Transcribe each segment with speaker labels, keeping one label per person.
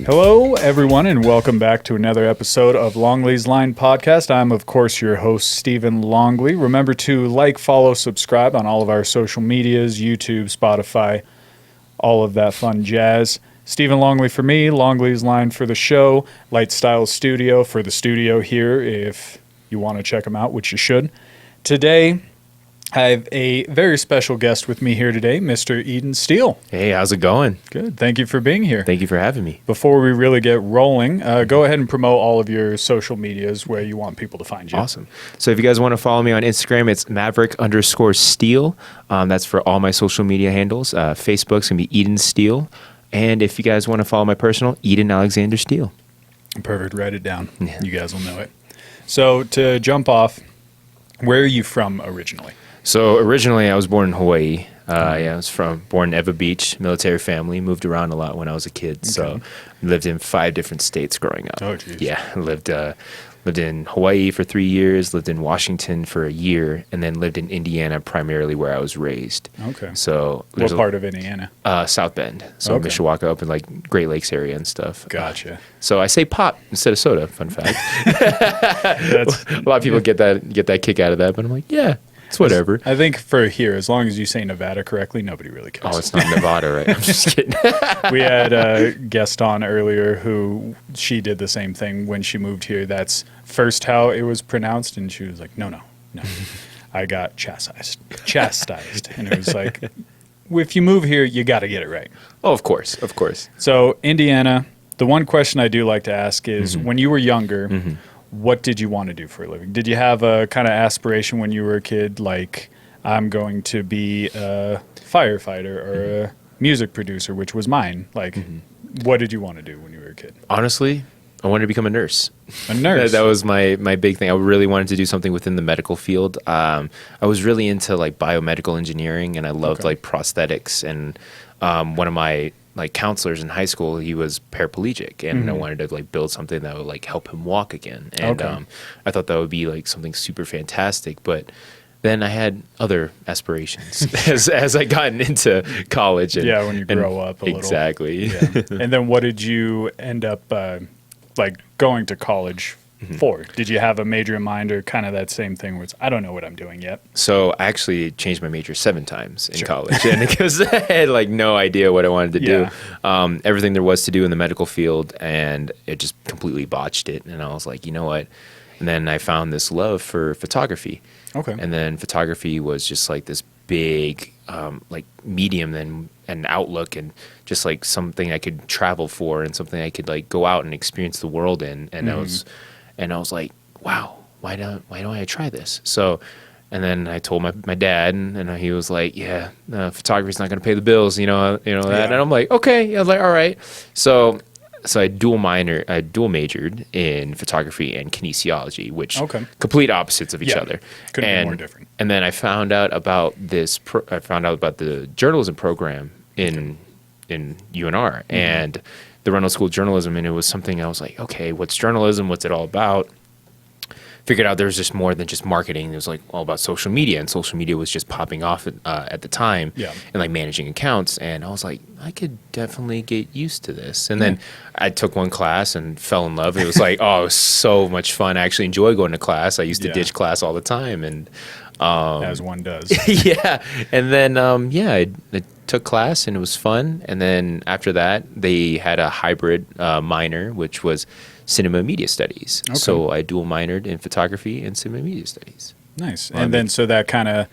Speaker 1: Hello, everyone, and welcome back to another episode of Longley's Line Podcast. I'm, of course, your host, Stephen Longley. Remember to like, follow, subscribe on all of our social medias, YouTube, Spotify, all of that fun jazz. Stephen Longley for me, Longley's Line for the show, Lightstyle Studio for the studio here if you want to check them out, which you should. Today, I have a very special guest with me here today, Mr. Eden Steele.
Speaker 2: Hey, how's it going?
Speaker 1: Good. Thank you for being here.
Speaker 2: Thank you for having me.
Speaker 1: Before we really get rolling, go ahead and promote all of your social medias where you want people to find you.
Speaker 2: Awesome. So if you guys want to follow me on Instagram, it's Maverick_Steele. That's for all my social media handles. Facebook's going to be Eden Steele. And if you guys want to follow my personal, Eden Alexander Steele.
Speaker 1: Write it down.
Speaker 2: Yeah.
Speaker 1: You guys will know it. So to jump off, where are you from originally?
Speaker 2: So originally I was born in Hawaii. I was born in Eva Beach, military family, moved around a lot when I was a kid. Okay. So lived in 5 different states growing up.
Speaker 1: Oh, geez.
Speaker 2: Yeah, lived in Hawaii for 3 years, lived in Washington for a year, and then lived in Indiana primarily where I was raised.
Speaker 1: Okay.
Speaker 2: So
Speaker 1: what part of Indiana?
Speaker 2: South Bend. So Mishawaka up in like Great Lakes area and stuff.
Speaker 1: Gotcha.
Speaker 2: So I say pop instead of soda, fun fact. A lot of people get that kick out of that, but I'm like, yeah. It's whatever.
Speaker 1: I think for here, as long as you say Nevada correctly, nobody really cares.
Speaker 2: Oh, it's not Nevada, right? I'm just kidding.
Speaker 1: We had a guest on earlier who she did the same thing when she moved here. That's first how it was pronounced, and she was like, no. I got chastised. And it was like, if you move here, you got to get it right.
Speaker 2: Oh, of course.
Speaker 1: So Indiana, the one question I do like to ask is, when you were younger, what did you want to do for a living? Did you have a kind of aspiration when you were a kid, like, I'm going to be a firefighter or a music producer, which was mine? Like, what did you want to do when you were a kid?
Speaker 2: Honestly, I wanted to become a nurse.
Speaker 1: A nurse?
Speaker 2: That was my big thing. I really wanted to do something within the medical field. I was really into, like, biomedical engineering, and I loved, like, prosthetics. And one of my counselors in high school, he was paraplegic, and I wanted to like build something that would like help him walk again. And I thought that would be like something super fantastic. But then I had other aspirations as I gotten into college. And,
Speaker 1: when you grow up a little.
Speaker 2: Exactly.
Speaker 1: Yeah. And then what did you end up like going to college for? Did you have a major in mind, or kind of that same thing where it's, I don't know what I'm doing yet?
Speaker 2: So I actually changed my major 7 times in college, and because I had like no idea what I wanted to do. Everything there was to do in the medical field, and it just completely botched it. And I was like, you know what? And then I found this love for photography. Okay. And then photography was just like this big like medium and outlook, and just like something I could travel for, and something I could like go out and experience the world in. And I was like, wow, why don't I try this? So, and then I told my dad, and he was like, yeah, photography's not going to pay the bills, you know that. And I'm like, okay. I was like, all right. So I dual majored in photography and kinesiology, which complete opposites of each other.
Speaker 1: Couldn't be more different.
Speaker 2: And then I found out about the journalism program in UNR and the Reynolds School of Journalism, and it was something I was like, okay, what's journalism? What's it all about? Figured out there was just more than just marketing. It was like all about social media, and social media was just popping off at the time, and like managing accounts. And I was like, I could definitely get used to this. And then I took one class and fell in love. It was like, oh, it was so much fun. I actually enjoy going to class. I used to ditch class all the time, and
Speaker 1: as one does.
Speaker 2: And then I took class, and it was fun. And then after that, they had a hybrid minor, which was cinema media studies. So I dual minored in photography and cinema media studies.
Speaker 1: Nice. And then so that kind of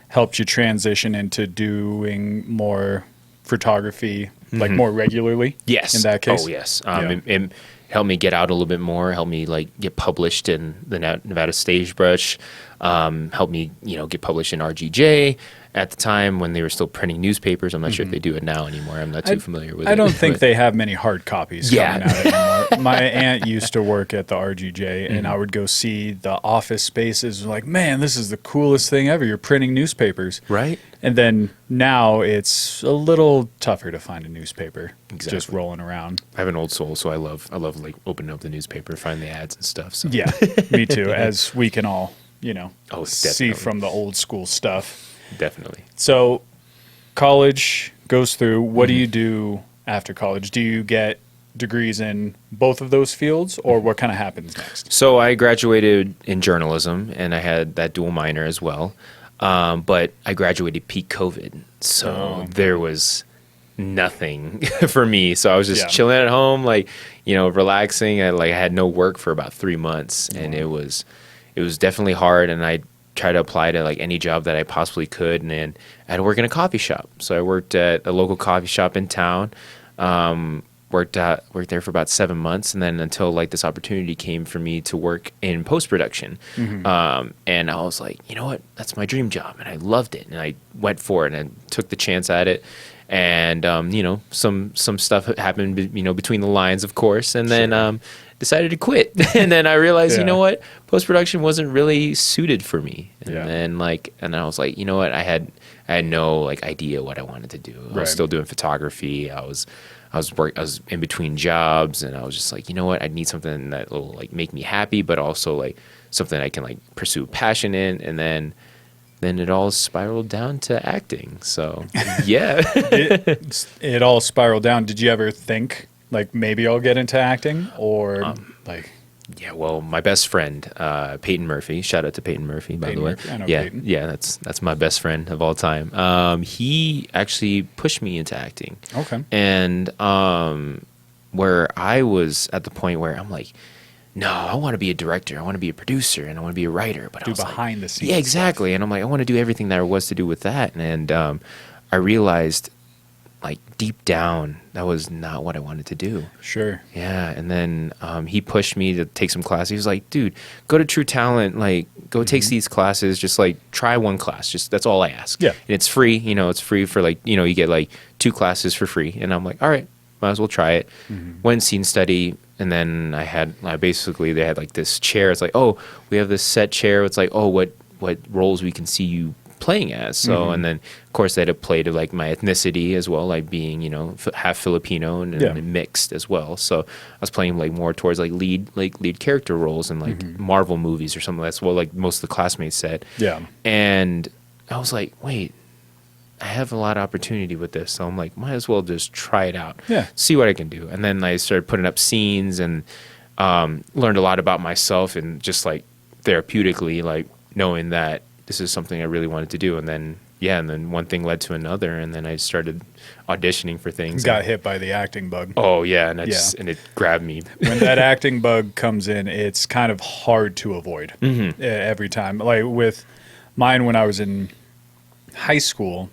Speaker 1: helped you transition into doing more photography, like more regularly?
Speaker 2: Yes.
Speaker 1: In that case?
Speaker 2: Oh, yes. It helped me get out a little bit more, helped me like get published in the Nevada Stagebrush, helped me, get published in RGJ at the time when they were still printing newspapers. I'm not sure if they do it now anymore. I'm not too familiar with it.
Speaker 1: I don't think they have many hard copies coming out anymore. My aunt used to work at the RGJ, and I would go see the office spaces. Like, man, this is the coolest thing ever. You're printing newspapers.
Speaker 2: Right.
Speaker 1: And then now it's a little tougher to find a newspaper just rolling around.
Speaker 2: I have an old soul, so I love like opening up the newspaper, find the ads and stuff. So.
Speaker 1: Yeah, me too, as we can all, see
Speaker 2: definitely.
Speaker 1: from the old school stuff.
Speaker 2: Definitely.
Speaker 1: So college goes through. What do you do after college? Do you get degrees in both of those fields, or what kind of happens next?
Speaker 2: So I graduated in journalism, and I had that dual minor as well. But I graduated peak COVID, so there was nothing for me. So I was just chilling at home, like, relaxing. I had no work for about 3 months, and it was definitely hard. And I tried to apply to like any job that I possibly could, and then I had to work in a coffee shop. So I worked at a local coffee shop in town. Worked there for about 7 months, and then until like this opportunity came for me to work in post-production. And I was like, you know what, that's my dream job, and I loved it, and I went for it, and I took the chance at it. And some stuff happened between the lines, of course, and then decided to quit. And then I realized, you know what, post-production wasn't really suited for me. And then I was like, you know what, I had no like idea what I wanted to do. I was still doing photography. I was in between jobs, and I was just like, you know what, I need something that will like make me happy, but also like something I can like pursue passion in. And then it all spiraled down to acting. So yeah,
Speaker 1: it all spiraled down. Did you ever think like maybe I'll get into acting, or like?
Speaker 2: Yeah, well, my best friend, Peyton Murphy. Shout out to Peyton Murphy, by the way.
Speaker 1: I know Peyton.
Speaker 2: Yeah, that's my best friend of all time. He actually pushed me into acting.
Speaker 1: Okay.
Speaker 2: And where I was at the point where I'm like, no, I want to be a director. I want to be a producer, and I want to be a writer. But
Speaker 1: do
Speaker 2: I was
Speaker 1: behind the scenes.
Speaker 2: Yeah, exactly. Stuff. And I'm like, I want to do everything there was to do with that. And I realized, like deep down, that was not what I wanted to do.
Speaker 1: Sure.
Speaker 2: Yeah. And then he pushed me to take some classes. He was like, dude, go to True Talent, like go take these classes, just like try one class. Just that's all I ask.
Speaker 1: Yeah.
Speaker 2: And it's free, it's free for like, you get like 2 classes for free. And I'm like, all right, might as well try it. Went scene study, and then they had like this chair. It's like, oh, we have this set chair. It's like, oh, what roles we can see you playing as. So and then of course they had to play to like my ethnicity as well, like being half Filipino and mixed as well. So I was playing like more towards like lead character roles in like Marvel movies or something. That's what like most of the classmates said.
Speaker 1: Yeah.
Speaker 2: And I was like, wait, I have a lot of opportunity with this, so I'm like, might as well just try it out, see what I can do. And then I started putting up scenes and learned a lot about myself, and just like therapeutically, like knowing that this is something I really wanted to do. And then one thing led to another, and then I started auditioning for things.
Speaker 1: Got hit by the acting bug.
Speaker 2: Oh yeah, and it grabbed me.
Speaker 1: When that acting bug comes in, it's kind of hard to avoid every time. Like with mine, when I was in high school,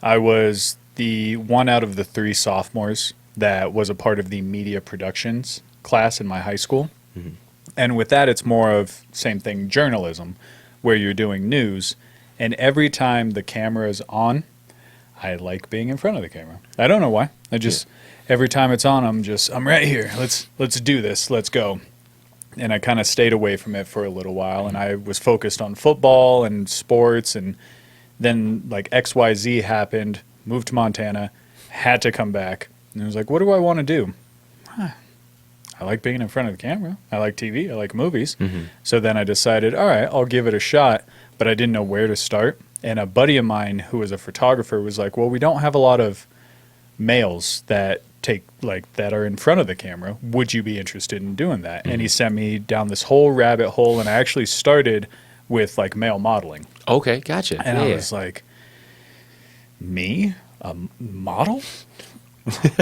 Speaker 1: I was the one out of the 3 sophomores that was a part of the media productions class in my high school. And with that, it's more of same thing, journalism, where you're doing news, and every time the camera is on, I like being in front of the camera. I don't know why. I just every time it's on, I'm right here. Let's do this. Let's go. And I kind of stayed away from it for a little while, and I was focused on football and sports, and then like XYZ happened, moved to Montana, had to come back, and I was like, what do I want to do? I like being in front of the camera. I like TV. I like movies. So then I decided, all right, I'll give it a shot, but I didn't know where to start. And a buddy of mine who was a photographer was like, well, we don't have a lot of males that that are in front of the camera. Would you be interested in doing that? And he sent me down this whole rabbit hole, and I actually started with like male modeling.
Speaker 2: Okay, gotcha.
Speaker 1: And I was like, me? A model?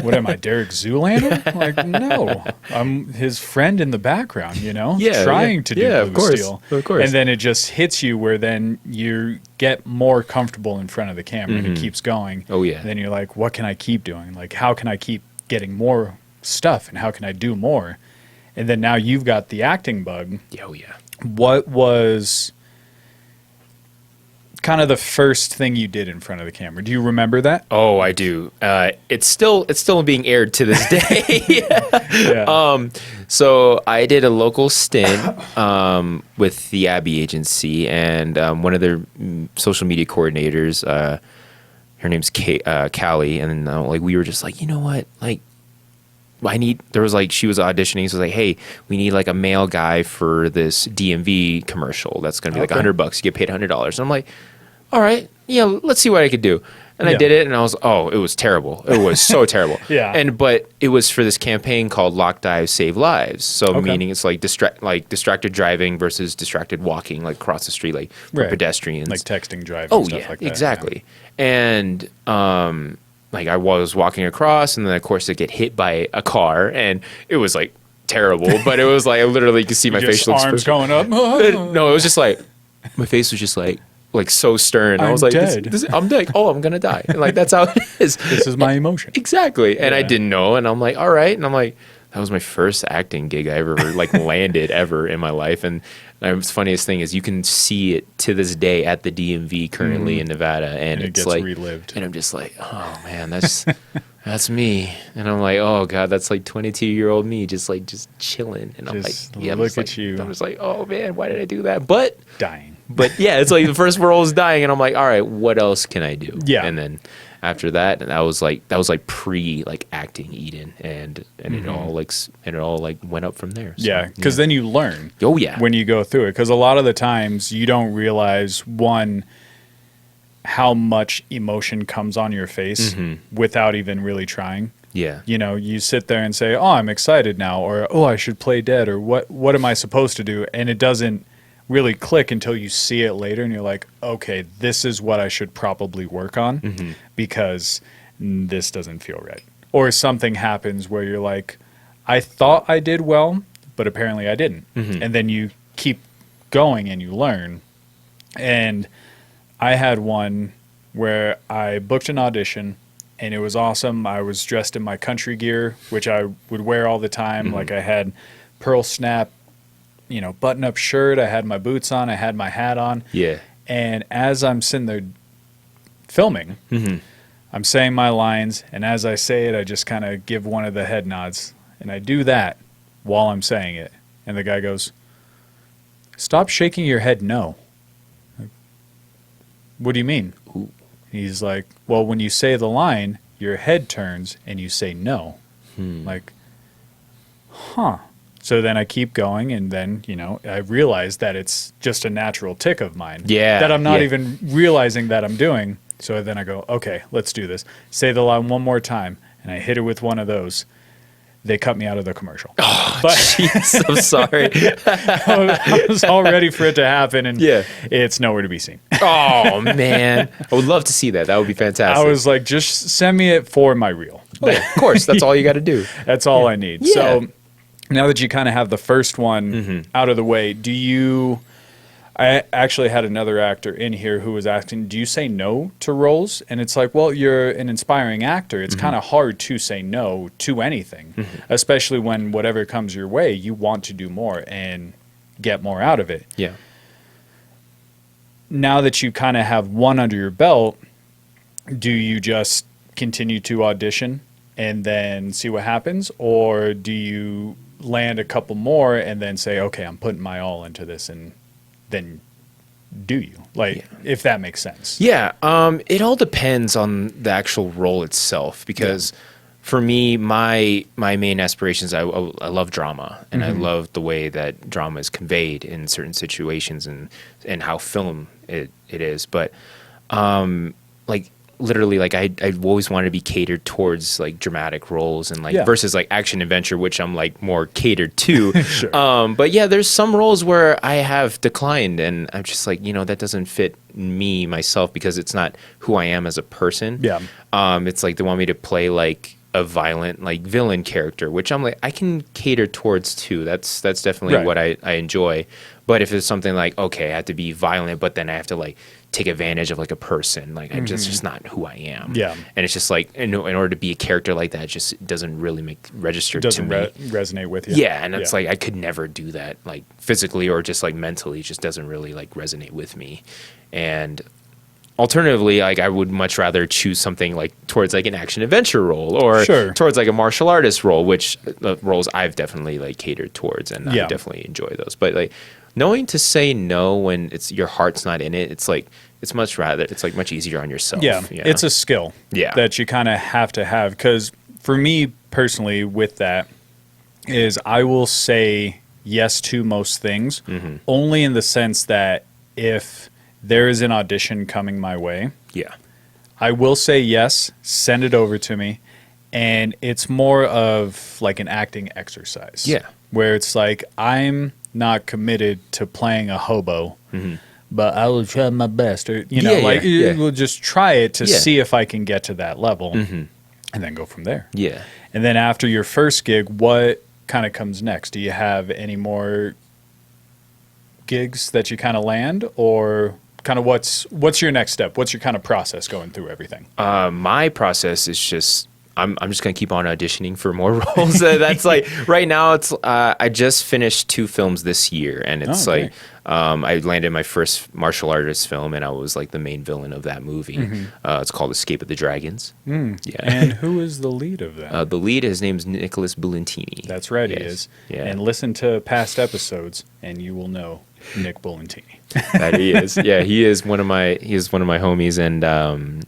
Speaker 1: What am I, Derek Zoolander? Like, no. I'm his friend in the background, trying to do Blue Steel.
Speaker 2: Of course.
Speaker 1: And then it just hits you where then you get more comfortable in front of the camera and it keeps going.
Speaker 2: Oh, yeah.
Speaker 1: And then you're like, what can I keep doing? Like, how can I keep getting more stuff, and how can I do more? And then now you've got the acting bug.
Speaker 2: Oh, yeah.
Speaker 1: What was kind of the first thing you did in front of the camera? Do you remember that?
Speaker 2: Oh, I do. It's still being aired to this day. So I did a local stint with the Abbey Agency, and one of their social media coordinators, her name's Callie, and like we were just like, you know what, like she was auditioning, so like, hey, we need like a male guy for this DMV commercial that's gonna be like $100. You get paid $100. And I'm like, all right, let's see what I could do. And I did it, and I was, it was terrible. It was so terrible.
Speaker 1: Yeah.
Speaker 2: But it was for this campaign called Lock Dives Save Lives. So meaning it's like distracted driving versus distracted walking, like across the street, like for pedestrians.
Speaker 1: Like texting driving.
Speaker 2: Oh,
Speaker 1: stuff
Speaker 2: yeah,
Speaker 1: like that.
Speaker 2: exactly. Yeah. And like I was walking across, and then of course I get hit by a car, and it was like terrible. But it was like I literally could see my facial
Speaker 1: arms
Speaker 2: expression.
Speaker 1: going up.
Speaker 2: No, it was just like my face was just like so stern. I was like,
Speaker 1: dead.
Speaker 2: I'm like, I'm gonna die. And like that's how it is.
Speaker 1: This is my emotion.
Speaker 2: Exactly. And I didn't know, and I'm like, all right. And I'm like, that was my first acting gig I ever like landed ever in my life. And the funniest thing is you can see it to this day at the DMV currently in Nevada, and
Speaker 1: it
Speaker 2: it's
Speaker 1: gets
Speaker 2: like
Speaker 1: relived.
Speaker 2: And I'm just like, oh man, that's me. And I'm like, oh god, that's like 22-year-old me, just chilling. And I'm like,
Speaker 1: look at you.
Speaker 2: I'm just like, oh man, why did I do that? But
Speaker 1: dying.
Speaker 2: But yeah, it's like the first role is dying, and I'm like, all right, what else can I do?
Speaker 1: Yeah.
Speaker 2: And then after that, that was like pre acting Eden, and it all went up from there. So,
Speaker 1: yeah, because then you learn.
Speaker 2: Oh yeah.
Speaker 1: When you go through it, because a lot of the times you don't realize how much emotion comes on your face without even really trying.
Speaker 2: Yeah.
Speaker 1: You know, you sit there and say, "Oh, I'm excited now," or "Oh, I should play dead," or "What am I supposed to do?" And it doesn't really click until you see it later, and you're like, "Okay, this is what I should probably work on because this doesn't feel right." Or something happens where you're like, "I thought I did well, but apparently I didn't," and then you keep going and you learn. And I had one where I booked an audition, and it was awesome. I was dressed in my country gear, which I would wear all the time. Like I had pearl snap, button-up shirt. I had my boots on. I had my hat on.
Speaker 2: Yeah.
Speaker 1: And as I'm sitting there filming, I'm saying my lines, and as I say it, I just kind of give one of the head nods. And I do that while I'm saying it. And the guy goes, "Stop shaking your head no." What do you mean?
Speaker 2: Ooh.
Speaker 1: He's like, "Well, when you say the line, your head turns and you say no." Like, huh. So then I keep going, and then, I realize that it's just a natural tick of mine.
Speaker 2: Yeah.
Speaker 1: That I'm not even realizing that I'm doing. So then I go, okay, let's do this. Say the line one more time, and I hit it with one of those. They cut me out of the commercial.
Speaker 2: Oh, jeez, I'm sorry.
Speaker 1: I was all ready for it to happen, and it's nowhere to be seen.
Speaker 2: Oh, man. I would love to see that. That would be fantastic.
Speaker 1: I was like, just send me it for my reel.
Speaker 2: Oh, yeah, of course. That's all you got to do.
Speaker 1: That's all I need.
Speaker 2: Yeah.
Speaker 1: So now that you kind of have the first one out of the way, I actually had another actor in here who was asking, do you say no to roles? And it's like, well, you're an inspiring actor. It's kind of hard to say no to anything, especially when whatever comes your way, you want to do more and get more out of it.
Speaker 2: Yeah.
Speaker 1: Now that you kind of have one under your belt, do you just continue to audition and then see what happens? Or do you land a couple more and then say, okay, I'm putting my all into this, and then do you? If that makes sense.
Speaker 2: Yeah. It all depends on the actual role itself, because for me, my main aspirations, I love drama, and I love the way that drama is conveyed in certain situations, and how film it is. But literally, I always wanted to be catered towards dramatic roles, and versus action adventure, which I'm more catered to.
Speaker 1: Sure.
Speaker 2: But yeah, there's some roles where I have declined, and I'm just that doesn't fit me myself, because it's not who I am as a person.
Speaker 1: Yeah.
Speaker 2: It's they want me to play a violent villain character, which I'm I can cater towards too. That's definitely what I enjoy. But if it's something okay, I have to be violent, but then I have to take advantage of a person, I'm just not who I am.
Speaker 1: Yeah.
Speaker 2: And it's just in order to be a character like that, it just doesn't really register to me.
Speaker 1: Resonate with you.
Speaker 2: Yeah, and it's I could never do that physically or just mentally. It just doesn't really resonate with me. And alternatively, I would much rather choose something towards an action adventure role, or towards a martial artist role, which roles I've definitely catered towards, and I definitely enjoy those. But knowing to say no when your heart's not in it, it's it's much easier on yourself.
Speaker 1: Yeah, it's a skill that you kind of have to have. Because for me personally, with that, is I will say yes to most things, only in the sense that if there is an audition coming my way, I will say yes, send it over to me. And it's more of like an acting exercise.
Speaker 2: Yeah.
Speaker 1: Where it's like, I'm not committed to playing a hobo, but I will try my best. Or, you know, we'll just try it to see if I can get to that level and then go from there.
Speaker 2: Yeah.
Speaker 1: And then after your first gig, what kind of comes next? Do you have any more gigs that you kind of land, or kind of what's your next step? What's your kind of process going through everything?
Speaker 2: My process is just I'm just gonna keep on auditioning for more roles. That's like right now. It's I just finished 2 films this year, and it's I landed my first martial artist film, and I was like the main villain of that movie. It's called Escape of the Dragons. Yeah.
Speaker 1: And who is the lead of that?
Speaker 2: The lead, his name's Nicholas Bulentini.
Speaker 1: That's right, he is.
Speaker 2: Yeah.
Speaker 1: And listen to past episodes, and you will know Nick Bulentini.
Speaker 2: That he is. Yeah, he is one of my homies, and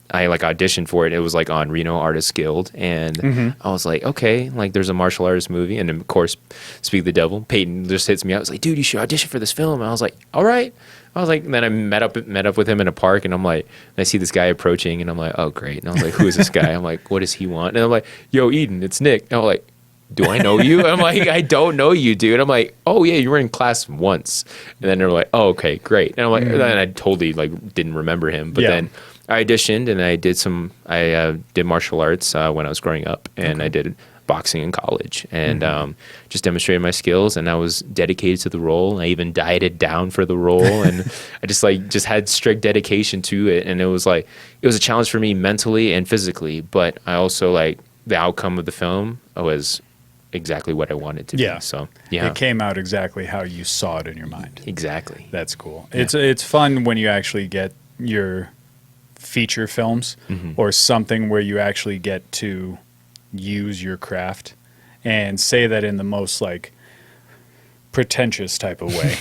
Speaker 2: I like auditioned for it. It was like on Reno Artists Guild, and I was like, okay, like there's a martial artist movie, and of course, Speak the Devil. Peyton just hits me up. I was like, dude, you should audition for this film. And I was like, all right. I was like, and then I met up with him in a park, and I'm like, and I see this guy approaching, and I'm like, oh great. And I was like, who is this guy? I'm like, what does he want? And I'm like, yo, Eden, it's Nick. And I'm like, do I know you? I'm like, I don't know you, dude. I'm like, oh yeah, you were in class once. And then they're like, oh, okay, great. And I'm like, and then I totally like didn't remember him. But then I auditioned, and I did martial arts when I was growing up, and I did boxing in college, and just demonstrated my skills, and I was dedicated to the role. I even dieted down for the role, and I just had strict dedication to it. And it was a challenge for me mentally and physically, but I also like the outcome of the film was exactly what I wanted to be. So
Speaker 1: it came out exactly how you saw it in your mind.
Speaker 2: Exactly.
Speaker 1: That's cool. It's fun when you actually get your feature films or something where you actually get to use your craft and say that in the most like pretentious type of way.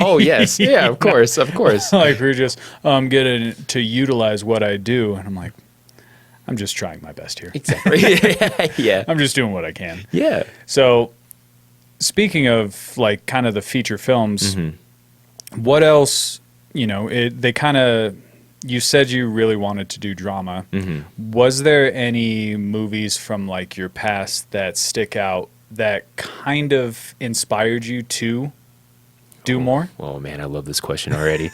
Speaker 2: Oh yes, yeah, of course.
Speaker 1: Like we're just getting to utilize what I do, and I'm like, I'm just trying my best here.
Speaker 2: Exactly. Yeah.
Speaker 1: I'm just doing what I can.
Speaker 2: Yeah.
Speaker 1: So speaking of like kind of the feature films, what else, they kind of, you said you really wanted to do drama. Was there any movies from like your past that stick out that kind of inspired you to do more?
Speaker 2: Oh man, I love this question already.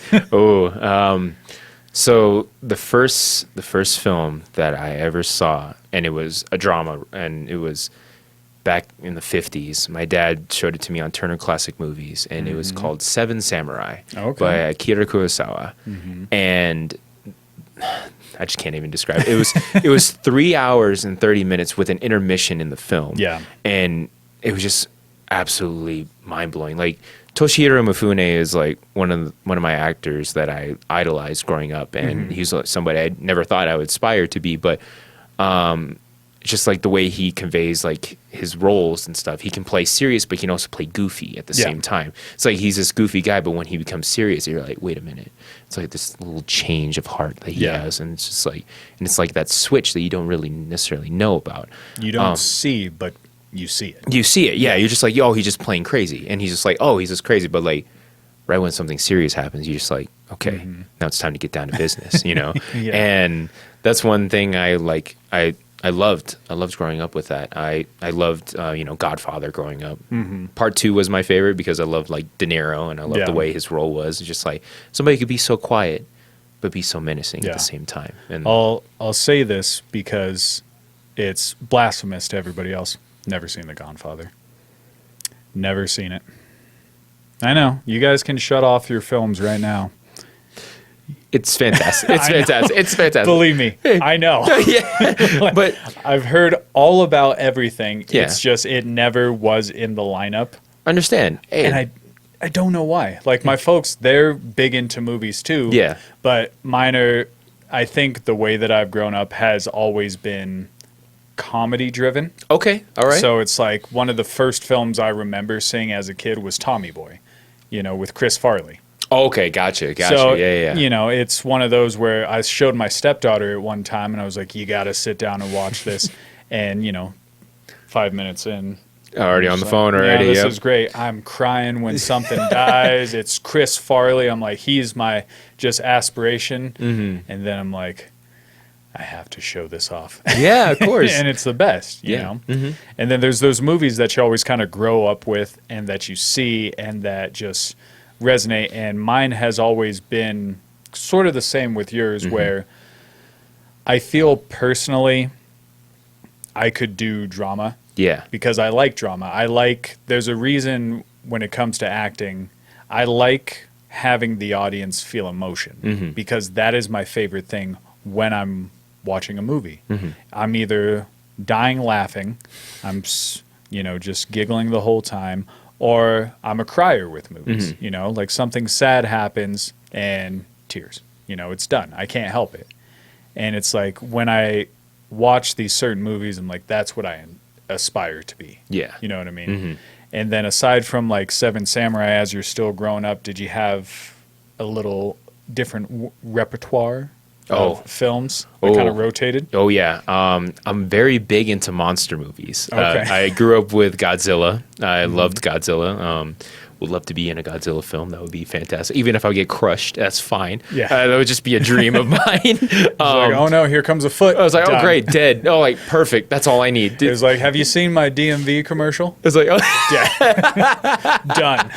Speaker 2: So the first film that I ever saw, and it was a drama, and it was back in the 50s. My dad showed it to me on Turner Classic Movies, and it was called Seven Samurai by Akira Kurosawa. And I just can't even describe it. It was 3 hours and 30 minutes with an intermission in the film. Yeah. And it was just absolutely mind-blowing. Like Toshihiro Mifune is like one of my actors that I idolized growing up, and he's somebody I never thought I would aspire to be, but just like the way he conveys like his roles and stuff. He can play serious, but he can also play goofy at the same time. It's like he's this goofy guy, but when he becomes serious, you're like, wait a minute. It's like this little change of heart that he has, and it's just like, and it's like that switch that you don't really necessarily know about.
Speaker 1: You don't see, but you see it.
Speaker 2: You see it, yeah. You're just like, oh, he's just playing crazy, and he's just like, oh, he's just crazy, but like, right when something serious happens, you're just like, okay, now it's time to get down to business, And that's one thing I loved growing up with that. I loved, Godfather growing up. Part 2 was my favorite because I loved like De Niro, and I loved the way his role was. It's just like somebody could be so quiet, but be so menacing at the same time. And
Speaker 1: I'll say this because it's blasphemous to everybody else. Never seen The Godfather. Never seen it. I know. You guys can shut off your films right now.
Speaker 2: It's fantastic. It's fantastic.
Speaker 1: Believe me, I know.
Speaker 2: But
Speaker 1: I've heard all about everything. Yeah. It's just it never was in the lineup.
Speaker 2: Understand.
Speaker 1: And I don't know why. Like my folks, they're big into movies too.
Speaker 2: Yeah.
Speaker 1: But mine are, I think the way that I've grown up has always been comedy driven.
Speaker 2: Okay. All right.
Speaker 1: So it's like one of the first films I remember seeing as a kid was Tommy Boy, with Chris Farley.
Speaker 2: Okay, gotcha.
Speaker 1: So,
Speaker 2: yeah.
Speaker 1: It's one of those where I showed my stepdaughter at one time, and I was like, you got to sit down and watch this. And, 5 minutes in.
Speaker 2: Already on the phone already.
Speaker 1: Yeah, this is great. I'm crying when something dies. It's Chris Farley. I'm like, he's my just aspiration. And then I'm like, I have to show this off.
Speaker 2: Yeah, of course.
Speaker 1: And it's the best, you know? And then there's those movies that you always kind of grow up with and that you see and that just resonate. And mine has always been sort of the same with yours, where I feel personally I could do drama.
Speaker 2: Yeah.
Speaker 1: Because I like drama. There's a reason when it comes to acting, I like having the audience feel emotion because that is my favorite thing when I'm watching a movie. I'm either dying laughing, I'm just giggling the whole time, or I'm a crier with movies. Like something sad happens and tears. It's done. I can't help it. And it's like when I watch these certain movies, I'm like, that's what I aspire to be.
Speaker 2: Yeah.
Speaker 1: You know what I mean? And then aside from like Seven Samurai, as you're still growing up, did you have a little different repertoire of films that kind of rotated?
Speaker 2: Oh, yeah. I'm very big into monster movies.
Speaker 1: Okay.
Speaker 2: I grew up with Godzilla. I loved Godzilla. Would love to be in a Godzilla film. That would be fantastic. Even if I get crushed, that's fine.
Speaker 1: Yeah.
Speaker 2: That would just be a dream of mine.
Speaker 1: Like, oh no, here comes a foot.
Speaker 2: I was like,
Speaker 1: Done.
Speaker 2: oh great, dead. Oh, like perfect. That's all I need.
Speaker 1: It was like, have you seen my DMV commercial?
Speaker 2: It's like, oh.
Speaker 1: Yeah. Done.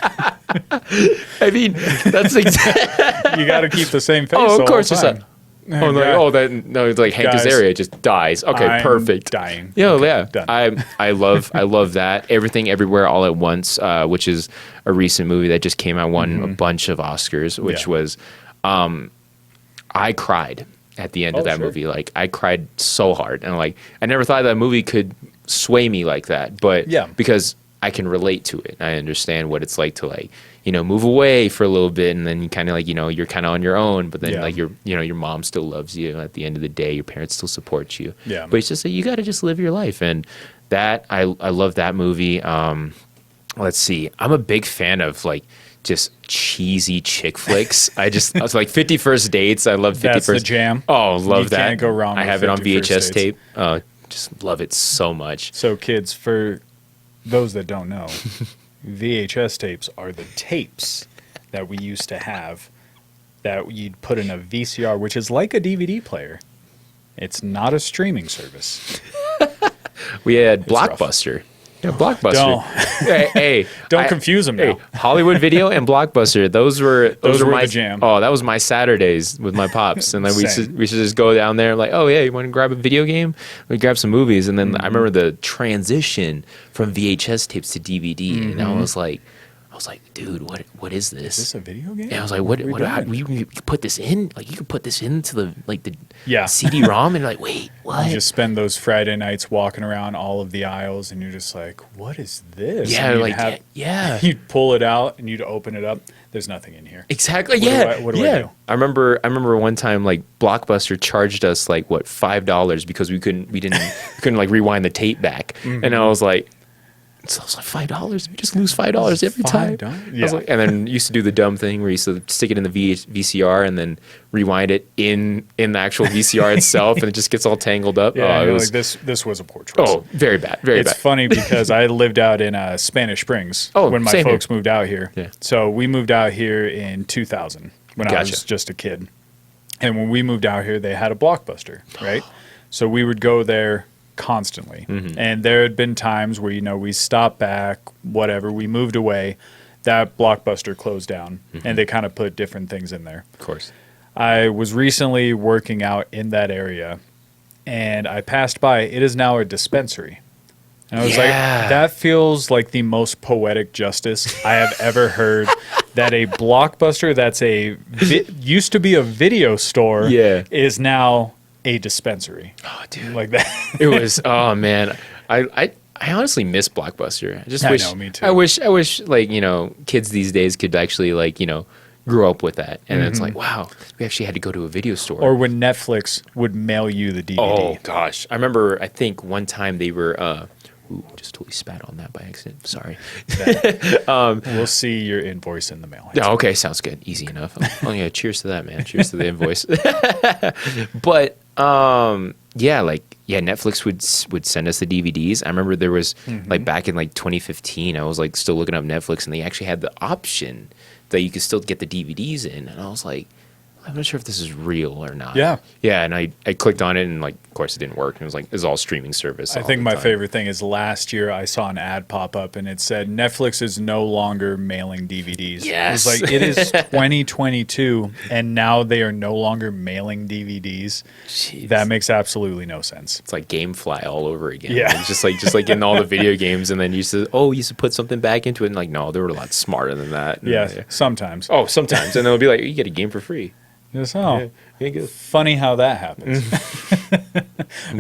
Speaker 2: I mean, that's exactly.
Speaker 1: You got to keep the same face.
Speaker 2: Oh, of course.
Speaker 1: the whole time.
Speaker 2: Oh, no, it's like Hank
Speaker 1: Guys,
Speaker 2: Azaria just dies. Okay,
Speaker 1: I'm
Speaker 2: perfect.
Speaker 1: dying.
Speaker 2: Yeah,
Speaker 1: Okay,
Speaker 2: yeah.
Speaker 1: done.
Speaker 2: I love that. Everything Everywhere All at Once, which is a recent movie that just came out, won a bunch of Oscars, which was I cried at the end of that movie. Like I cried so hard. And like I never thought that movie could sway me like that. But because I can relate to it. I understand what it's like to like, move away for a little bit, and then you kind of like, you're kind of on your own, but then like your mom still loves you. At the end of the day, your parents still support you.
Speaker 1: Yeah.
Speaker 2: But it's just that you got to just live your life. And that, I love that movie. Let's see. I'm a big fan of like just cheesy chick flicks. I was like 50 First Dates. I love 50
Speaker 1: That's
Speaker 2: First.
Speaker 1: the jam.
Speaker 2: Oh, love that.
Speaker 1: You can't go wrong
Speaker 2: I
Speaker 1: with
Speaker 2: have it on
Speaker 1: 50 First
Speaker 2: VHS
Speaker 1: Dates.
Speaker 2: tape. Just love it so much.
Speaker 1: So kids, for those that don't know, VHS tapes are the tapes that we used to have that you'd put in a VCR, which is like a DVD player. It's not a streaming service.
Speaker 2: We had
Speaker 1: rough.
Speaker 2: Blockbuster. Yeah, Blockbuster.
Speaker 1: Don't.
Speaker 2: Hey,
Speaker 1: Don't confuse them now.
Speaker 2: Hey, Hollywood Video and Blockbuster. Those were
Speaker 1: were
Speaker 2: my
Speaker 1: the jam.
Speaker 2: Oh, that was my Saturdays with my pops, and then we
Speaker 1: Same.
Speaker 2: should just go down there like, oh yeah, you want to grab a video game? We grab some movies, and then I remember the transition from VHS tapes to DVD, and I was like, dude, what is this?
Speaker 1: Is this a video game?
Speaker 2: And I was like, you could put this in? Like, you could put this into the
Speaker 1: Yeah.
Speaker 2: CD-ROM, and you're like, wait, what?
Speaker 1: You just spend those Friday nights walking around all of the aisles, and you're just like, what is this?
Speaker 2: Yeah,
Speaker 1: And
Speaker 2: like, yeah.
Speaker 1: You'd pull it out, and you'd open it up. There's nothing in here.
Speaker 2: Exactly.
Speaker 1: What do I do?
Speaker 2: I remember one time like Blockbuster charged us like what $5 because we couldn't like rewind the tape back, and I was like. So I was like $5. We just lose $5 every time.
Speaker 1: $5?
Speaker 2: I was like, and then used to do the dumb thing where you used to stick it in the VCR and then rewind it in the actual VCR itself, and it just gets all tangled up.
Speaker 1: Yeah, it was, like this was a poor choice.
Speaker 2: Oh, very bad, very bad.
Speaker 1: It's funny because I lived out in Spanish Springs when my
Speaker 2: same
Speaker 1: folks
Speaker 2: here.
Speaker 1: moved out here.
Speaker 2: Yeah.
Speaker 1: So we moved out here in 2000 when I was just a kid. And when we moved out here, they had a Blockbuster, right? So we would go there constantly. And there had been times where, we stopped back, whatever, we moved away, that Blockbuster closed down, and they kind of put different things in there.
Speaker 2: Of course.
Speaker 1: I was recently working out in that area, and I passed by. It is now a dispensary. And I was like, that feels like the most poetic justice I have ever heard, that a Blockbuster that's used to be a video store is now a dispensary.
Speaker 2: Oh, dude.
Speaker 1: Like that.
Speaker 2: It was, oh man. I honestly miss Blockbuster. I just wish,
Speaker 1: know, me too.
Speaker 2: I wish like, kids these days could actually like, grow up with that. And it's like, wow, we actually had to go to a video store.
Speaker 1: Or when Netflix would mail you the DVD.
Speaker 2: Oh gosh. I remember, I think one time they were, just totally spat on that by accident. Sorry.
Speaker 1: We'll see your invoice in the mail.
Speaker 2: Yeah, okay, sounds good. Easy enough. Oh yeah, cheers to that, man. Cheers to the invoice. But Netflix would send us the DVDs. I remember there was like back in like 2015, I was like still looking up Netflix, and they actually had the option that you could still get the DVDs in, and I was like, I'm not sure if this is real or not.
Speaker 1: Yeah.
Speaker 2: Yeah, and I clicked on it, and like, of course, it didn't work. And it was like, it's all streaming service.
Speaker 1: I
Speaker 2: all
Speaker 1: think
Speaker 2: the
Speaker 1: my
Speaker 2: time.
Speaker 1: favorite thing is last year I saw an ad pop up and it said Netflix is no longer mailing DVDs.
Speaker 2: Yes.
Speaker 1: It was like, it is 2022 and now they are no longer mailing DVDs.
Speaker 2: Jeez.
Speaker 1: That makes absolutely no sense.
Speaker 2: It's like GameFly all over again.
Speaker 1: Yeah.
Speaker 2: Like, just like in all the video games, and then you used to put something back into it, and like, no, they were a lot smarter than that. And,
Speaker 1: Yeah, sometimes.
Speaker 2: Oh, sometimes, and they'll be like, you get a game for free.
Speaker 1: Just, oh,
Speaker 2: Yeah, good.
Speaker 1: funny how that happens.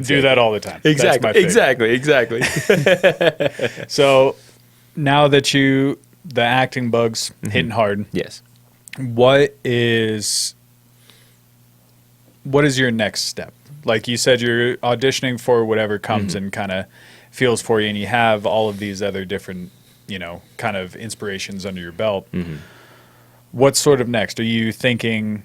Speaker 1: Do that all the time. That's my
Speaker 2: Exactly.
Speaker 1: favorite.
Speaker 2: Exactly.
Speaker 1: So now that the acting bug's hitting hard,
Speaker 2: Yes.
Speaker 1: what is your next step? Like you said, you're auditioning for whatever comes and kind of feels for you, and you have all of these other different, kind of inspirations under your belt. What's sort of next? Are you thinking,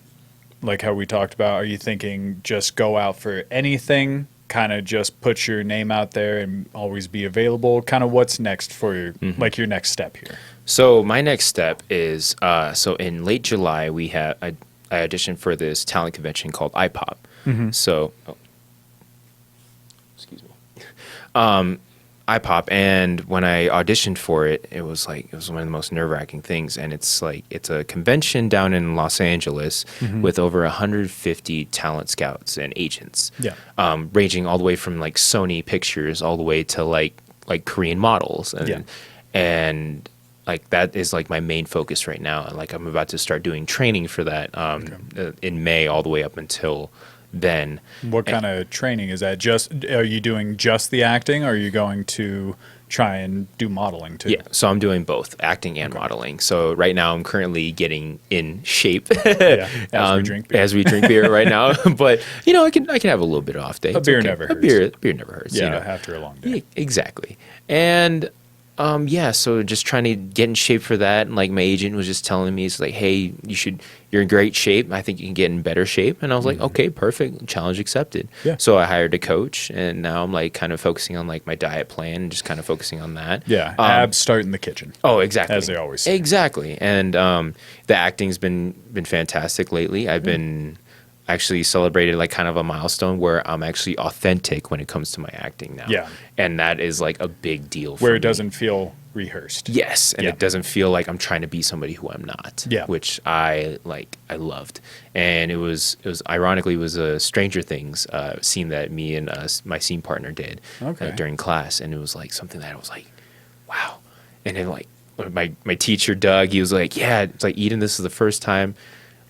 Speaker 1: like how we talked about, are you thinking just go out for anything, kind of just put your name out there and always be available? Kind of what's next for your, like your next step here?
Speaker 2: So my next step is so in late July I auditioned for this talent convention called iPop. So, excuse me, iPop, and when I auditioned for it, it was one of the most nerve-wracking things. And it's a convention down in Los Angeles with over 150 talent scouts and agents, ranging all the way from like Sony Pictures all the way to like Korean models, and like that is like my main focus right now. And like I'm about to start doing training for that in May all the way up until then.
Speaker 1: What kind of training is that? Are you doing just the acting, or are you going to try and do modeling too?
Speaker 2: Yeah, so I'm doing both acting and modeling. So right now I'm currently getting in shape
Speaker 1: as we drink beer
Speaker 2: right now. But I can have a little bit of off day.
Speaker 1: A beer never hurts.
Speaker 2: A beer never hurts.
Speaker 1: Yeah, after a long day.
Speaker 2: Yeah, exactly. And so just trying to get in shape for that. And like my agent was just telling me, it's like, hey, you're in great shape. I think you can get in better shape. And I was like, okay, perfect. Challenge accepted.
Speaker 1: Yeah.
Speaker 2: So I hired a coach, and now I'm like kind of focusing on like my diet plan and just kind of focusing on that.
Speaker 1: Yeah. Abs start in the kitchen.
Speaker 2: Oh, exactly.
Speaker 1: As they always say.
Speaker 2: Exactly. And the acting's been fantastic lately. I've been actually celebrated like kind of a milestone where I'm actually authentic when it comes to my acting now.
Speaker 1: Yeah.
Speaker 2: And that is like a big deal for
Speaker 1: Where
Speaker 2: me.
Speaker 1: it doesn't feel rehearsed.
Speaker 2: Yes, and it doesn't feel like I'm trying to be somebody who I'm not.
Speaker 1: Yeah.
Speaker 2: Which I loved. And it was ironically, it was a Stranger Things scene that me and my scene partner did during class, and it was like something that I was like, wow. And then like my teacher Doug, he was like, yeah, it's like, Eden, this is the first time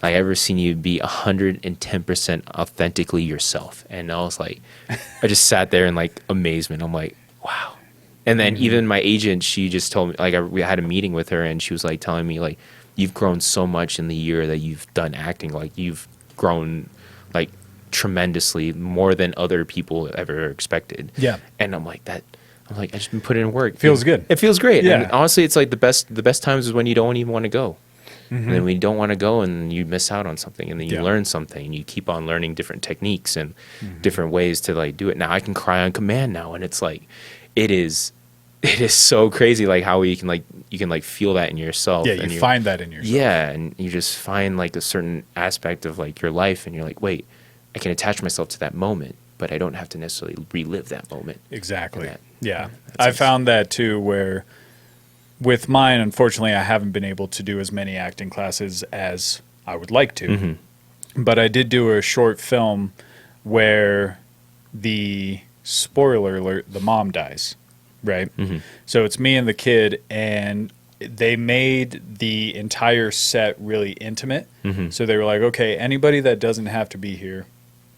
Speaker 2: I ever seen you be 110% authentically yourself. And I was like, I just sat there in like amazement. I'm like, wow. And then even my agent, she just told me, like, we had a meeting with her, and she was like telling me, like, you've grown so much in the year that you've done acting. Like, you've grown like tremendously, more than other people ever expected.
Speaker 1: Yeah.
Speaker 2: And I'm like, I just been putting in work.
Speaker 1: Feels good.
Speaker 2: It feels great.
Speaker 1: Yeah.
Speaker 2: And honestly, it's like the best times is when you don't even want to go. And then when you don't want to go, and you miss out on something, and then you learn something, and you keep on learning different techniques and different ways to like do it. Now I can cry on command now, and it's like, it is so crazy, like how you can feel that in yourself.
Speaker 1: Yeah,
Speaker 2: and
Speaker 1: you find that in yourself.
Speaker 2: Yeah, and you just find like a certain aspect of like your life, and you're like, wait, I can attach myself to that moment, but I don't have to necessarily relive that moment.
Speaker 1: Exactly. I found that too, where with mine, unfortunately, I haven't been able to do as many acting classes as I would like to. But I did do a short film where spoiler alert, the mom dies, right? So it's me and the kid, and they made the entire set really intimate. So they were like, okay, anybody that doesn't have to be here,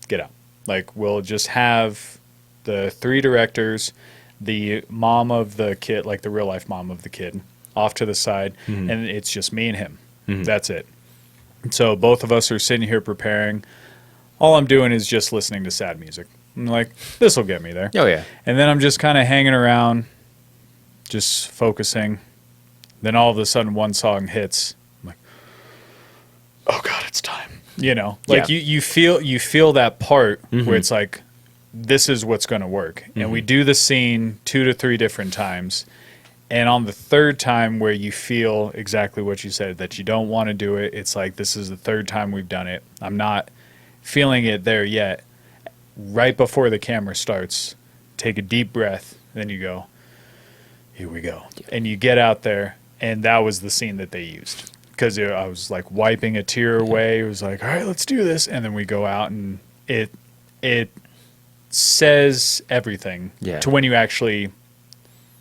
Speaker 1: get out. Like, we'll just have the 3 directors, the mom of the kid, like the real life mom of the kid, off to the side, and it's just me and him. That's it. So both of us are sitting here preparing. All I'm doing is just listening to sad music. I'm like, this will get me there.
Speaker 2: Oh yeah.
Speaker 1: And then I'm just kind of hanging around, just focusing. Then all of a sudden one song hits. I'm like, oh God, it's time. Like you feel that part where it's like, this is what's going to work. And we do the scene 2 to 3 different times. And on the third time where you feel exactly what you said, that you don't want to do it, it's like, this is the third time we've done it. I'm not feeling it there yet. Right before the camera starts, take a deep breath. Then you go, here we go. And you get out there. And that was the scene that they used. Because I was like wiping a tear away. It was like, all right, let's do this. And then we go out, and it says everything to when you actually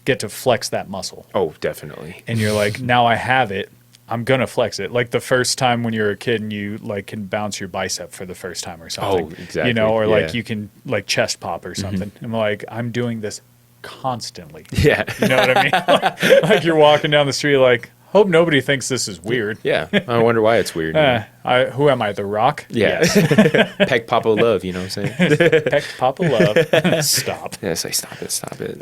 Speaker 1: get to flex that muscle.
Speaker 2: Oh, definitely.
Speaker 1: And you're like, now I have it. I'm going to flex it. Like the first time when you're a kid and you like can bounce your bicep for the first time or something.
Speaker 2: Oh, exactly.
Speaker 1: You know, or like you can like chest pop or something. I'm like, I'm doing this constantly.
Speaker 2: Yeah.
Speaker 1: You know what I mean? Like you're walking down the street like, hope nobody thinks this is weird.
Speaker 2: Yeah. I wonder why it's weird.
Speaker 1: Who am I, The Rock?
Speaker 2: Yeah.
Speaker 1: Yes.
Speaker 2: Peck Papa Love, you know what I'm saying?
Speaker 1: Peck Papa Love. Stop.
Speaker 2: Yeah, say stop it.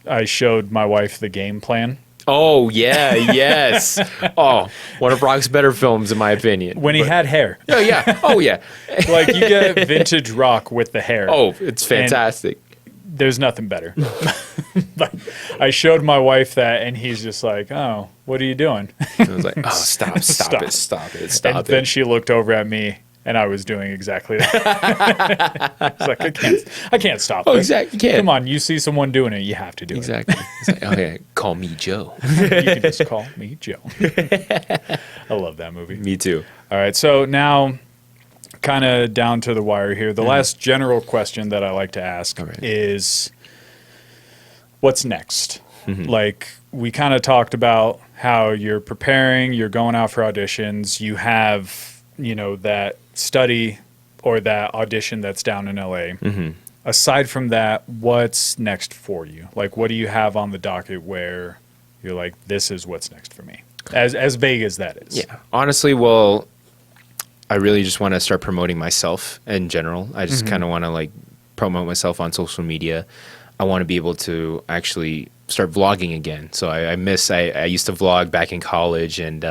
Speaker 1: I showed my wife the game plan.
Speaker 2: Oh, yeah, yes. Oh, one of Rock's better films, in my opinion.
Speaker 1: When he had hair.
Speaker 2: Oh, yeah. Oh, yeah.
Speaker 1: Like, you get vintage Rock with the hair.
Speaker 2: Oh, it's fantastic.
Speaker 1: There's nothing better. But I showed my wife that, and he's just like, oh, what are you doing?
Speaker 2: I was like, oh, stop it.
Speaker 1: And then she looked over at me, and I was doing exactly that. I was like, I can't stop
Speaker 2: Oh,
Speaker 1: this.
Speaker 2: exactly. You can't.
Speaker 1: Come on, you see someone doing it, you have to do it.
Speaker 2: Exactly. It's like, oh, yeah, call me Joe.
Speaker 1: You can just call me Joe. I love that movie.
Speaker 2: Me too.
Speaker 1: All right, so now kind of down to the wire here. The last general question that I like to ask is, what's next? Like, we kind of talked about how you're preparing, you're going out for auditions, you have, you know, that study or that audition that's down in LA. Aside from that, what's next for you? Like, what do you have on the docket where you're like, this is what's next for me? As vague as that is.
Speaker 2: Yeah. Honestly, well, I really just want to start promoting myself in general. I just kind of want to like promote myself on social media. I want to be able to actually start vlogging again. So I used to vlog back in college, and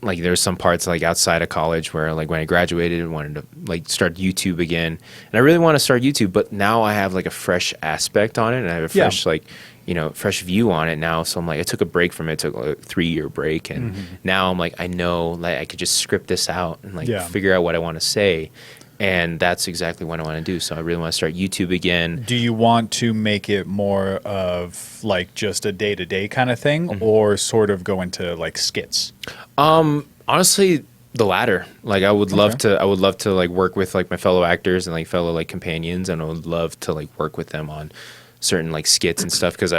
Speaker 2: like there's some parts like outside of college where like when I graduated, I wanted to like start YouTube again. And I really want to start YouTube, but now I have like a fresh aspect on it, and I have a fresh like, you know, fresh view on it now. So I'm like, I took a break from it, took a 3-year break. And now I'm like, I know like I could just script this out and like figure out what I want to say. And that's exactly what I want to do. So I really want to start YouTube again.
Speaker 1: Do you want to make it more of like just a day-to-day kind of thing, or sort of go into like skits?
Speaker 2: Honestly, the latter. Like I would love to like work with like my fellow actors and like fellow like companions, and I would love to like work with them on certain like skits and stuff, because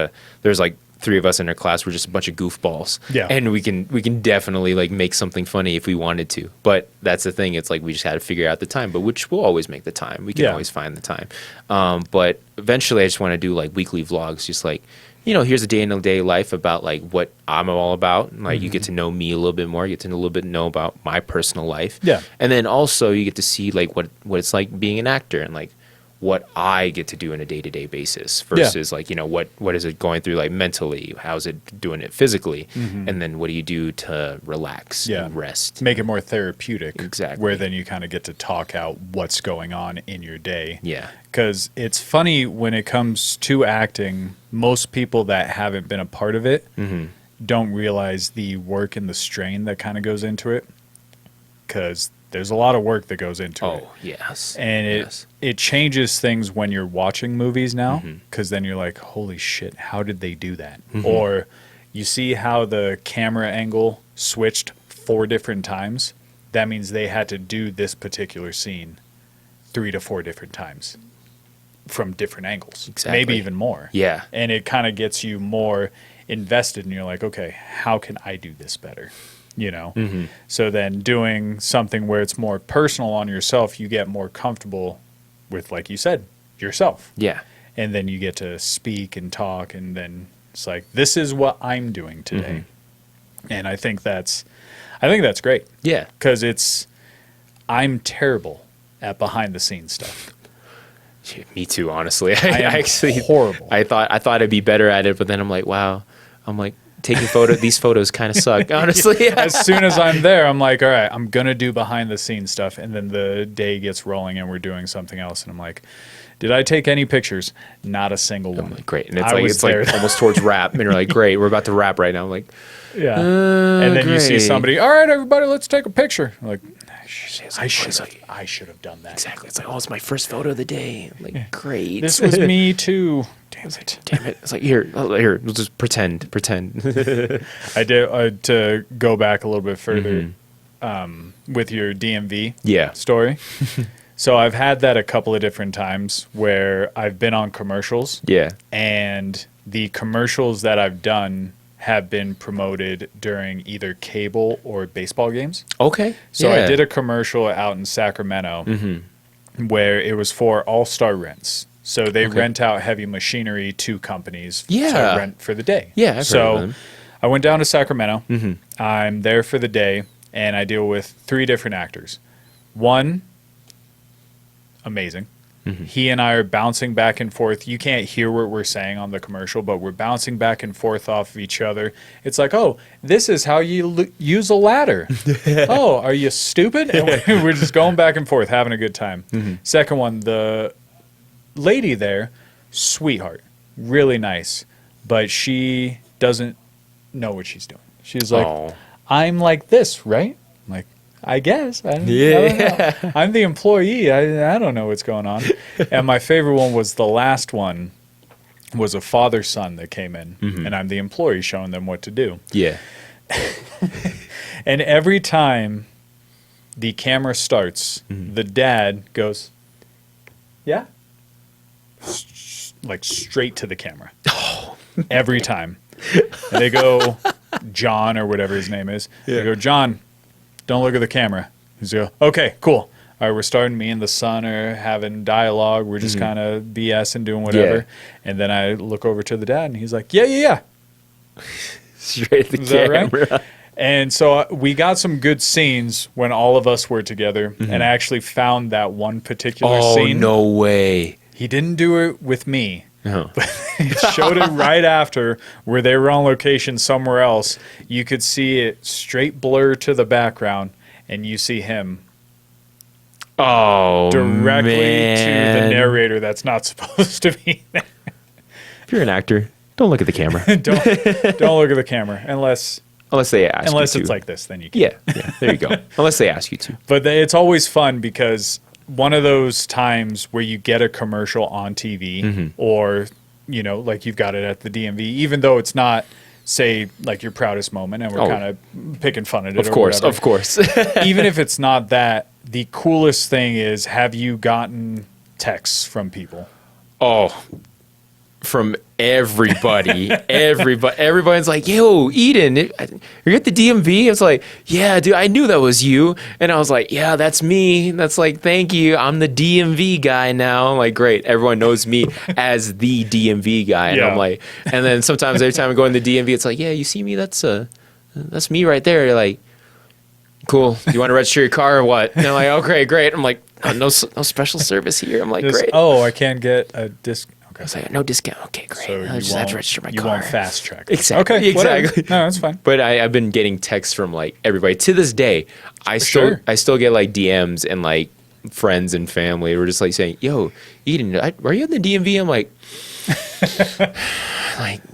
Speaker 2: there's like 3 of us in our class. We're just a bunch of goofballs. Yeah. And we can definitely like make something funny if we wanted to. But that's the thing. It's like we just had to figure out the time, but which we'll always make the time. We can always find the time. But eventually I just want to do like weekly vlogs, just like, you know, here's a day in the day life about like what I'm all about. Like you get to know me a little bit more, you get to know about my personal life. Yeah. And then also you get to see like what it's like being an actor, and like what I get to do on a day-to-day basis versus like, you know, what is it going through like mentally? How's it doing it physically? And then what do you do to relax and rest?
Speaker 1: Make it more therapeutic.
Speaker 2: Exactly.
Speaker 1: Where then you kind of get to talk out what's going on in your day.
Speaker 2: Yeah.
Speaker 1: Because it's funny when it comes to acting, most people that haven't been a part of it don't realize the work and the strain that kind of goes into it. Because there's a lot of work that goes into it.
Speaker 2: Oh, yes.
Speaker 1: And it changes things when you're watching movies now, because then you're like, holy shit, how did they do that? Or you see how the camera angle switched 4 different times. That means they had to do this particular scene 3 to 4 different times from different angles. Exactly. Maybe even more. Yeah. And it kind of gets you more invested, and you're like, okay, how can I do this better? You know, so then doing something where it's more personal on yourself, you get more comfortable with, like you said, yourself. Yeah. And then you get to speak and talk, and then it's like, this is what I'm doing today. And I think that's great. Yeah. Because I'm terrible at behind the scenes stuff.
Speaker 2: Me too, honestly. I
Speaker 1: actually horrible.
Speaker 2: I thought I'd be better at it, but then I'm like, wow. I'm like, taking these photos kind of suck, honestly.
Speaker 1: As soon as I'm there, I'm like, all right, I'm going to do behind the scenes stuff. And then the day gets rolling and we're doing something else. And I'm like, did I take any pictures? Not a single one.
Speaker 2: Like, great. And it's like almost towards wrap. And you're like, great, we're about to wrap right now. I'm like,
Speaker 1: yeah. And then you see somebody, all right, everybody, let's take a picture. I'm like, I should have done that.
Speaker 2: Exactly. It's like, oh, it's my first photo of the day. I'm like, great.
Speaker 1: This was me too. Damn it.
Speaker 2: It's like, here, we'll just pretend.
Speaker 1: I did, to go back a little bit further, with your DMV story. So I've had that a couple of different times where I've been on commercials.
Speaker 2: Yeah.
Speaker 1: And the commercials that I've done have been promoted during either cable or baseball games.
Speaker 2: Okay.
Speaker 1: So I did a commercial out in Sacramento where it was for All-Star Rents. So they rent out heavy machinery to companies to rent for the day.
Speaker 2: Yeah, I've heard of them.
Speaker 1: I went down to Sacramento. I'm there for the day, and I deal with 3 different actors. One, amazing. He and I are bouncing back and forth. You can't hear what we're saying on the commercial, but we're bouncing back and forth off of each other. It's like, oh, this is how you use a ladder. Oh, are you stupid? And we're just going back and forth, having a good time. Second one, the lady there, sweetheart, really nice, but she doesn't know what she's doing. She's like, I'm like this, right? I'm like, I guess. I don't know. I'm the employee. I don't know what's going on. And my favorite one was the last one, was a father-son that came in, and I'm the employee showing them what to do.
Speaker 2: Yeah.
Speaker 1: And every time the camera starts, the dad goes, yeah? Like straight to the camera. Every time. And they go, John or whatever his name is. They go, John, don't look at the camera. He's go, okay, cool. All right, we're starting. Me and the son are having dialogue. We're just kind of BSing, doing whatever. Yeah. And then I look over to the dad, and he's like, yeah.
Speaker 2: Straight at the camera.
Speaker 1: Right? And so we got some good scenes when all of us were together. And I actually found that one particular scene.
Speaker 2: Oh, no way.
Speaker 1: He didn't do it with me. But he showed it right after where they were on location somewhere else. You could see it straight blur to the background, and you see him directly to the narrator that's not supposed to be there.
Speaker 2: If you're an actor, don't look at the camera.
Speaker 1: don't look at the camera unless
Speaker 2: they ask you to.
Speaker 1: Unless it's like this, then you can.
Speaker 2: Yeah, there you go. Unless they ask you to.
Speaker 1: But it's always fun because one of those times where you get a commercial on TV or, you know, like you've got it at the DMV, even though it's not, say, like your proudest moment and we're kind of picking fun at it. Of
Speaker 2: course.
Speaker 1: Even if it's not that, the coolest thing is, have you gotten texts from people?
Speaker 2: Oh, from everybody. Everybody's like, yo, Eden, you're at the DMV? I was like, yeah, dude, I knew that was you. And I was like, yeah, that's me. That's like, thank you. I'm the DMV guy now. I'm like, great. Everyone knows me as the DMV guy. And I'm like, and then sometimes every time I go in the DMV, it's like, yeah, you see me? That's me right there. You're like, cool. You want to register your car or what? And I'm like, okay, great. I'm like, no special service here. I'm like, great.
Speaker 1: Oh, I can't get a disc.
Speaker 2: I was like, no discount. Okay, great.
Speaker 1: So
Speaker 2: I just have to register my car.
Speaker 1: You want fast track.
Speaker 2: Exactly.
Speaker 1: Okay,
Speaker 2: exactly.
Speaker 1: Whatever. No, that's fine.
Speaker 2: But I've been getting texts from like everybody to this day. I still get like DMs and like friends and family. We're just like saying, "Yo, Eden, are you in the DMV?" I'm like,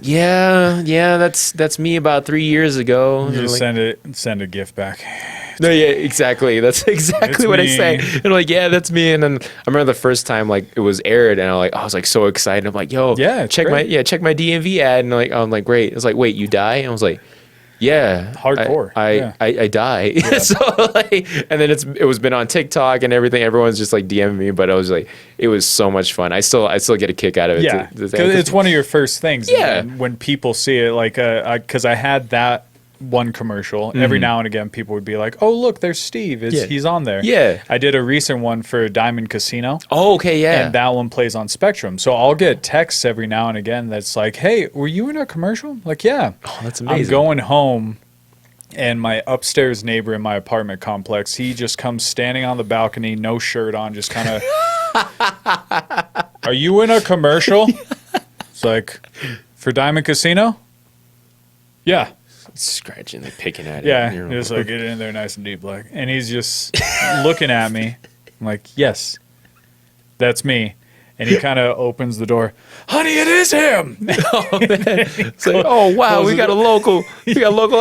Speaker 2: yeah, that's me about 3 years ago.
Speaker 1: You just
Speaker 2: like,
Speaker 1: send a gift back.
Speaker 2: No, yeah, exactly. That's exactly what I say. And like, yeah, that's me. And then I remember the first time like it was aired, and I was like so excited. I'm like, yo, check my DMV ad, and I'm like, great. It's like, wait, you die? And I was like, yeah,
Speaker 1: hardcore.
Speaker 2: I die. Yeah. So like, and then it was been on TikTok and everything. Everyone's just like DMing me, but I was like, it was so much fun. I still get a kick out of it.
Speaker 1: Yeah, because it's one of your first things. Yeah, when people see it, like, because I had that one commercial. Every now and again people would be like, oh look, there's Steve, he's on there. I did a recent one for Diamond Casino. And that one plays on Spectrum, so I'll get texts every now and again that's like, hey, were you in a commercial? Like, yeah.
Speaker 2: That's amazing.
Speaker 1: I'm going home and my upstairs neighbor in my apartment complex, he just comes standing on the balcony, no shirt on, just kind of are you in a commercial? It's like, for Diamond Casino? Yeah.
Speaker 2: Scratching, like picking at it.
Speaker 1: Yeah.
Speaker 2: You know?
Speaker 1: Just like get in there nice and deep, like, and he's just looking at me. I'm like, yes, that's me. And he kind of opens the door. Honey, it is him.
Speaker 2: Oh, man. It's like, oh wow, we got a local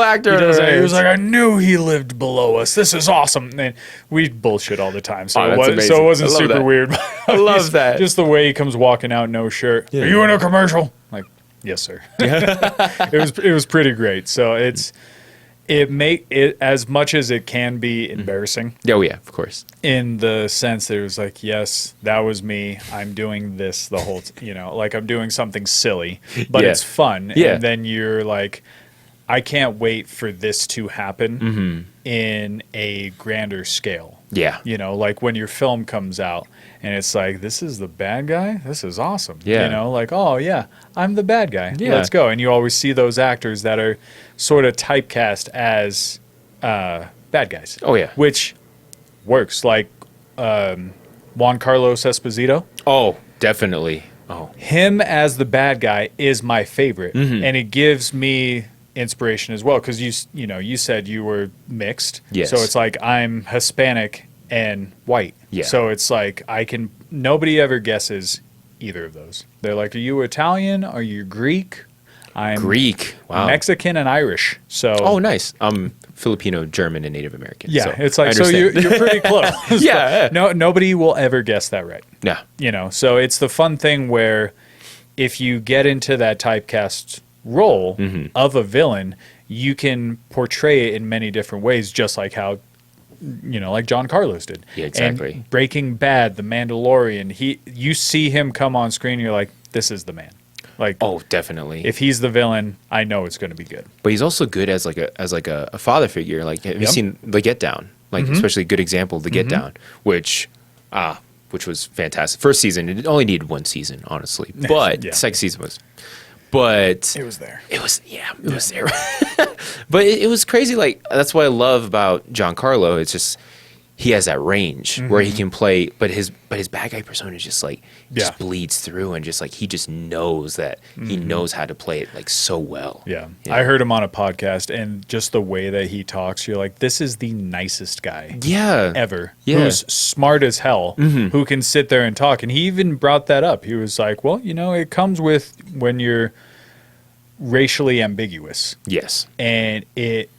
Speaker 2: actor.
Speaker 1: He was like, I knew he lived below us. This is awesome. And we bullshit all the time, so
Speaker 2: that's amazing.
Speaker 1: it wasn't
Speaker 2: I love
Speaker 1: super
Speaker 2: that.
Speaker 1: weird.
Speaker 2: I love that.
Speaker 1: Just the way he comes walking out, no shirt.
Speaker 2: Yeah.
Speaker 1: Are you in a commercial? Like, yes, sir. It was pretty great. So it as much as it can be embarrassing.
Speaker 2: Oh yeah, of course.
Speaker 1: In the sense that it was like, yes, that was me. I'm doing this the whole, like I'm doing something silly, but
Speaker 2: Yeah.
Speaker 1: it's fun.
Speaker 2: Yeah.
Speaker 1: And then you're like, I can't wait for this to happen in a grander scale.
Speaker 2: Yeah.
Speaker 1: Like when your film comes out and it's like, this is the bad guy. This is awesome.
Speaker 2: Yeah.
Speaker 1: Like, oh yeah, I'm the bad guy.
Speaker 2: Yeah.
Speaker 1: Let's go. And you always see those actors that are sort of typecast as bad guys.
Speaker 2: Oh yeah.
Speaker 1: Which works. Like Juan Carlos Esposito.
Speaker 2: Oh, definitely. Oh.
Speaker 1: Him as the bad guy is my favorite. And it gives me inspiration as well because you said you were mixed.
Speaker 2: Yes.
Speaker 1: So it's like I'm Hispanic and white.
Speaker 2: Yeah.
Speaker 1: So it's like nobody ever guesses either of those. They're like, are you Italian? Are you Greek? I'm
Speaker 2: Greek. Wow.
Speaker 1: Mexican and Irish. So
Speaker 2: Oh, nice. I'm Filipino, German, and Native American.
Speaker 1: yeah,
Speaker 2: so
Speaker 1: it's like
Speaker 2: I
Speaker 1: so
Speaker 2: understand.
Speaker 1: you're pretty close.
Speaker 2: Yeah.
Speaker 1: No, nobody will ever guess that right.
Speaker 2: Yeah.
Speaker 1: So it's the fun thing where if you get into that typecast role of a villain, you can portray it in many different ways, just like how like John Carlos did.
Speaker 2: Yeah, exactly.
Speaker 1: And Breaking Bad, The Mandalorian, you see him come on screen, you're like, this is the man. Like,
Speaker 2: Oh, definitely.
Speaker 1: if he's the villain, I know it's going to be good.
Speaker 2: But he's also good as like a father figure. Like, have you seen The Get Down? Like, especially a good example, The Get Down, which was fantastic. First season, it only needed one season, honestly. But
Speaker 1: Yeah.
Speaker 2: the second season was. But
Speaker 1: It was there.
Speaker 2: it was there. But it was crazy. Like, that's what I love about Giancarlo. It's just he has that range where he can play, but his bad guy persona is just like just bleeds through, and just like he just knows that he knows how to play it like so well.
Speaker 1: Yeah. I heard him on a podcast, and just the way that he talks, you're like, this is the nicest guy
Speaker 2: Yeah.
Speaker 1: ever.
Speaker 2: Yeah.
Speaker 1: Who's smart as hell, who can sit there and talk. And he even brought that up. He was like, well, it comes with when you're racially ambiguous.
Speaker 2: Yes.
Speaker 1: And it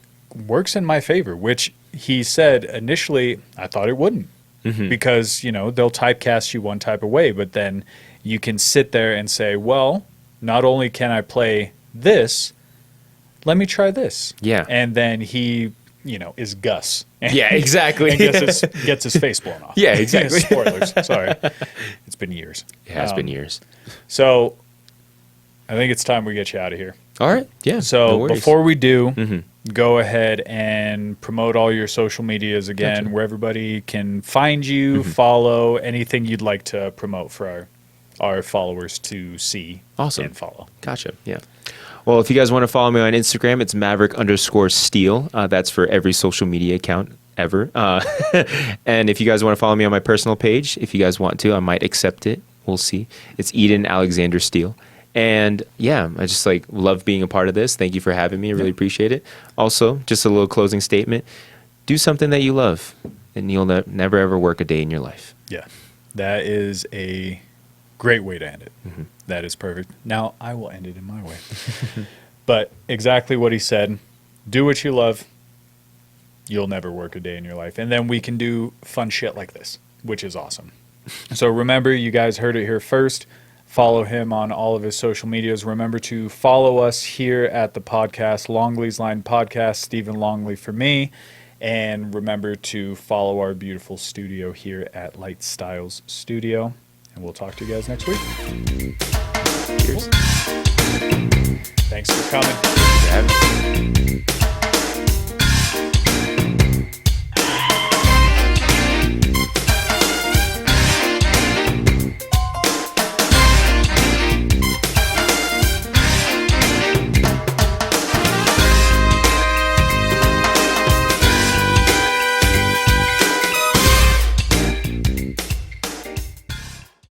Speaker 1: works in my favor, which he said initially I thought it wouldn't. Because, they'll typecast you one type of way, but then you can sit there and say, well, not only can I play this, let me try this.
Speaker 2: Yeah.
Speaker 1: And then he, is Gus.
Speaker 2: Yeah, exactly.
Speaker 1: And gets his face blown off.
Speaker 2: Yeah, exactly.
Speaker 1: Spoilers. Sorry. It's been years.
Speaker 2: It has been years.
Speaker 1: So I think it's time we get you out of here.
Speaker 2: All right. Yeah.
Speaker 1: So
Speaker 2: no worries.
Speaker 1: before we do, go ahead and promote all your social medias again, where everybody can find you, follow, anything you'd like to promote for our followers to see and follow.
Speaker 2: Gotcha. Yeah. Well, if you guys want to follow me on Instagram, it's Maverick_Steele. That's for every social media account ever. And if you guys want to follow me on my personal page, if you guys want to, I might accept it. We'll see. It's Eden Alexander Steele. And yeah, I just love being a part of this. Thank you for having me. I really appreciate it. Also, just a little closing statement. Do something that you love, and you'll never ever work a day in your life.
Speaker 1: Yeah. That is a great way to end it. That is perfect. Now, I will end it in my way. But exactly what he said. Do what you love. You'll never work a day in your life. And then we can do fun shit like this, which is awesome. So remember, you guys heard it here first. Follow him on all of his social medias. Remember to follow us here at the podcast, Longley's Line Podcast, Stephen Longley for me. And remember to follow our beautiful studio here at Light Styles Studio. And we'll talk to you guys next week.
Speaker 2: Cheers.
Speaker 1: Thanks for coming.
Speaker 2: Thanks for having me.